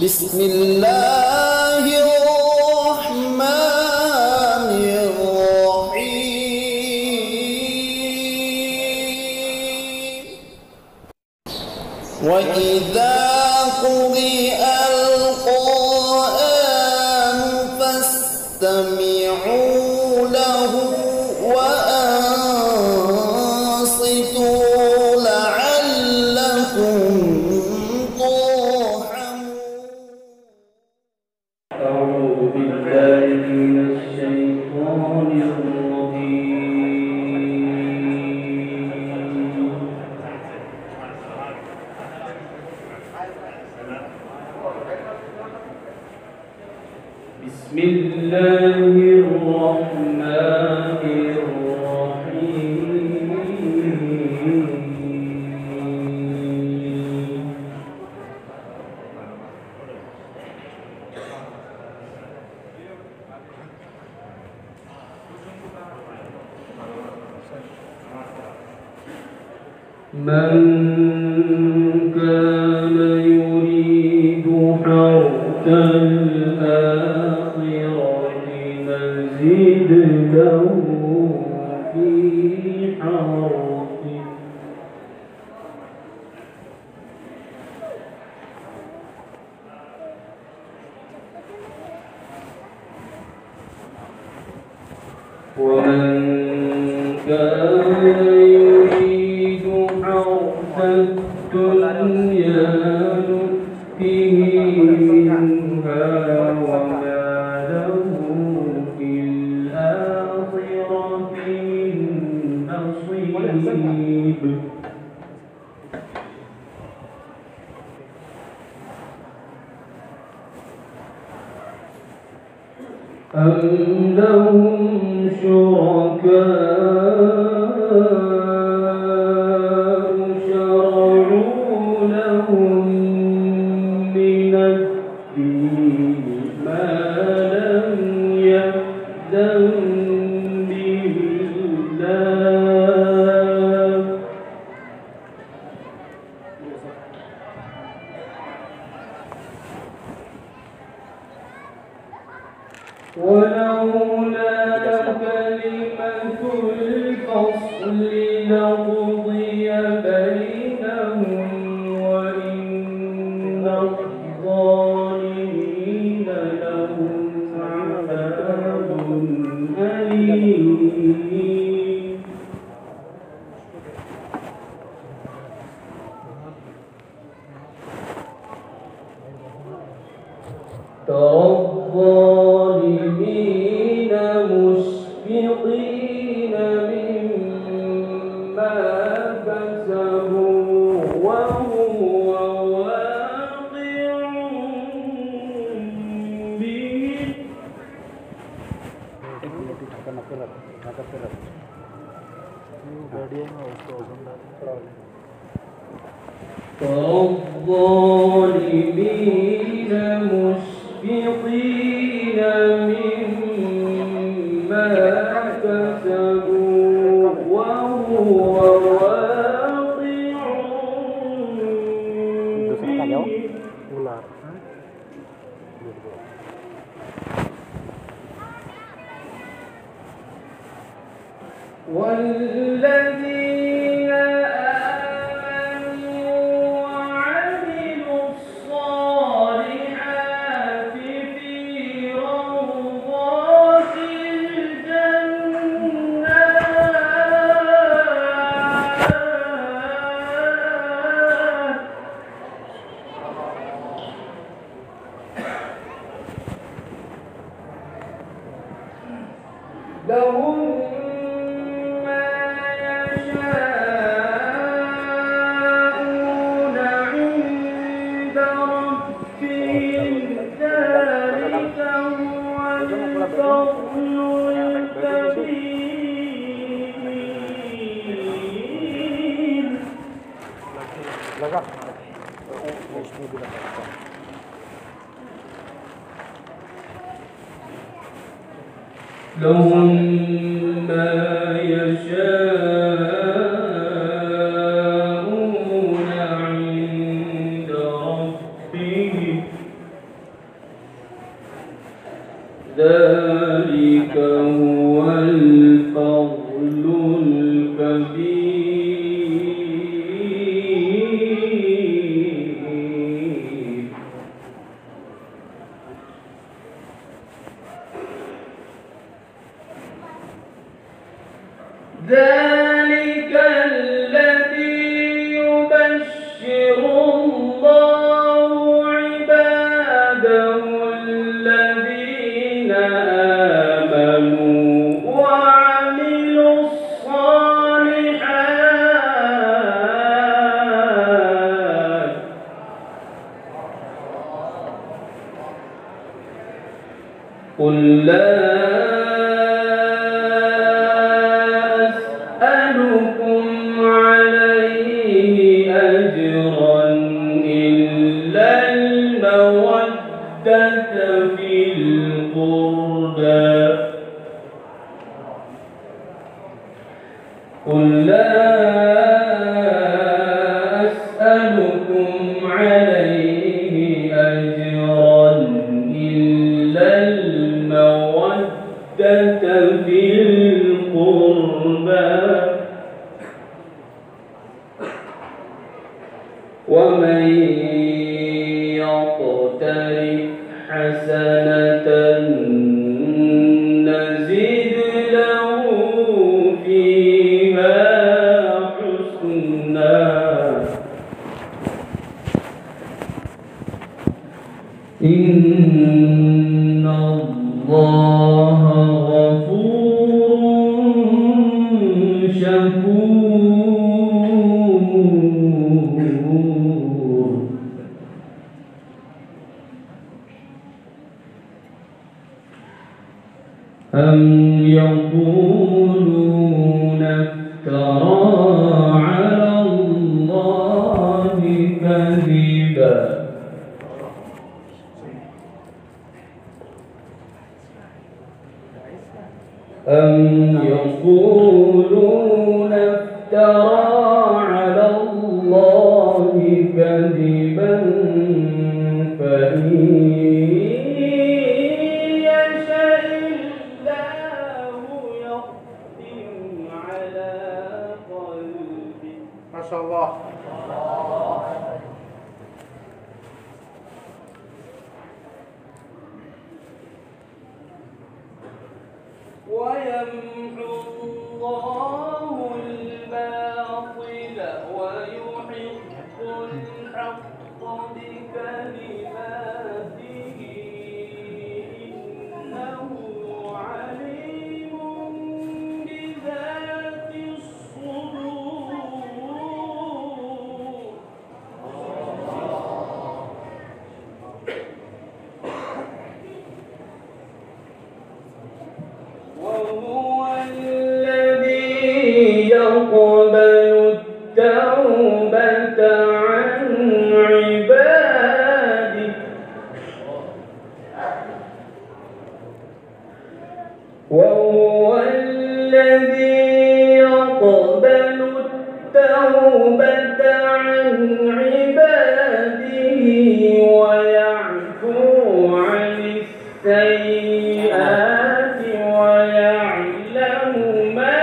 بسم الله الرحمن الرحيم وإذا قرئ القرآن فاستمعوا له وأنصتوا لعلكم ترحمون. أعوذ بالله من الشيطان الرجيم. بسم الله الرحمن الرحيم. من كان يريد حرث الآخرة نزد له في حرثه ومن كان يريد حرث الدنيا نؤته منها وما له في الآخرة من نصيب. أم لهم شركاء شرعوا لهم من الدين ما لم يأذن به الله ولولا كلمة الفصل لقضي بينهم وإن الظالمين لهم عذاب أليم. ترى الظالمين مشفقين مما كسبوا وهو واقع بهم. ترى الظالمين مشفقين مما كسبوا وهو واقع بهم. والذين آمنوا وعملوا الصالحات في روضات الجنات لهم ما يشاءون عند ربهم ذلك هو الفضل الكبير. لهم ما يشاءون عند ربهم ذلك هو الفضل الكبير. ذلك الذي يبشر الله عباده الذين آمنوا وعملوا الصالحات. قل لا أسألكم عليه أجرا إلا المودة في القربى. قل لا أسألكم عليه أجرا إلا المودة في القربى. ومن يقترف حسنة نزد له فيها حسنا. إن الله غفور شكور. أم يقولون افترى على الله كذبا أم يقولون افترى على الله كذبا فإن يشاء الله يختم على قلبك. ما شاء الله. ويمحو الله الباطل ويحق الحق بكلماته إنه عليم بذات الصدور. وهو الذي يقبل التوبة عن عباده وهو الذي يقبل التوبة عن عباده ويعفو عن السيئات ويعلم ما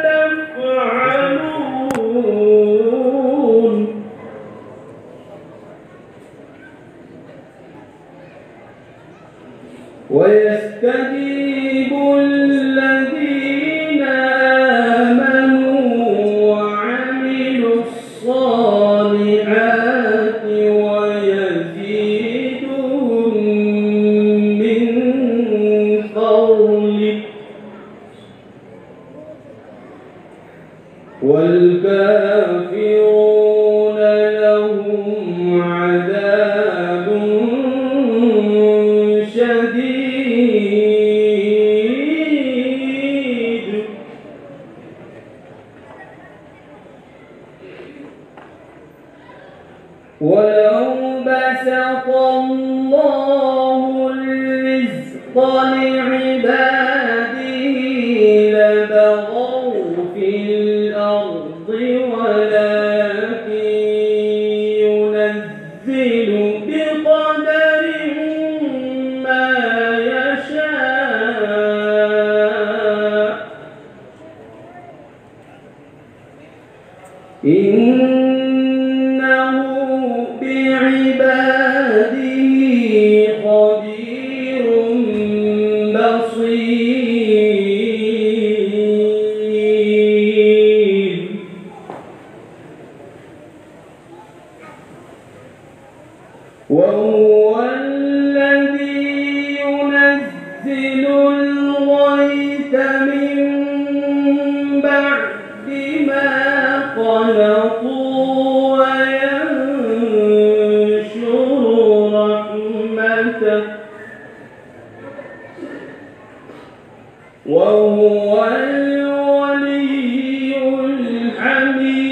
تفعلون. ويستجيب الذين آمنوا وعملوا الصالحات ويزيدهم من فضله والكافرون لهم عذاب شديد. ولو بسط الله الرزق لعباده لبغوا في الأرض ولكن ينزل بقدر ما يشاء. وهو الذي ينزل الغيث من بعد ما قنطوا وينشر رحمته وهو الولي الحميد.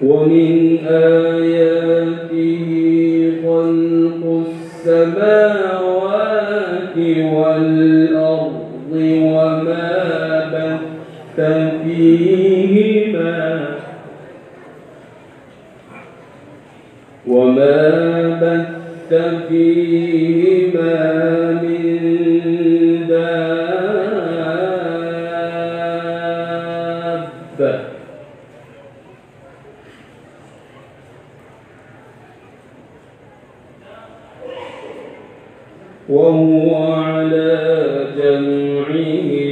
ومن آياته خلق السماوات والأرض وما بث فيهما من دابة وهو على جمعهم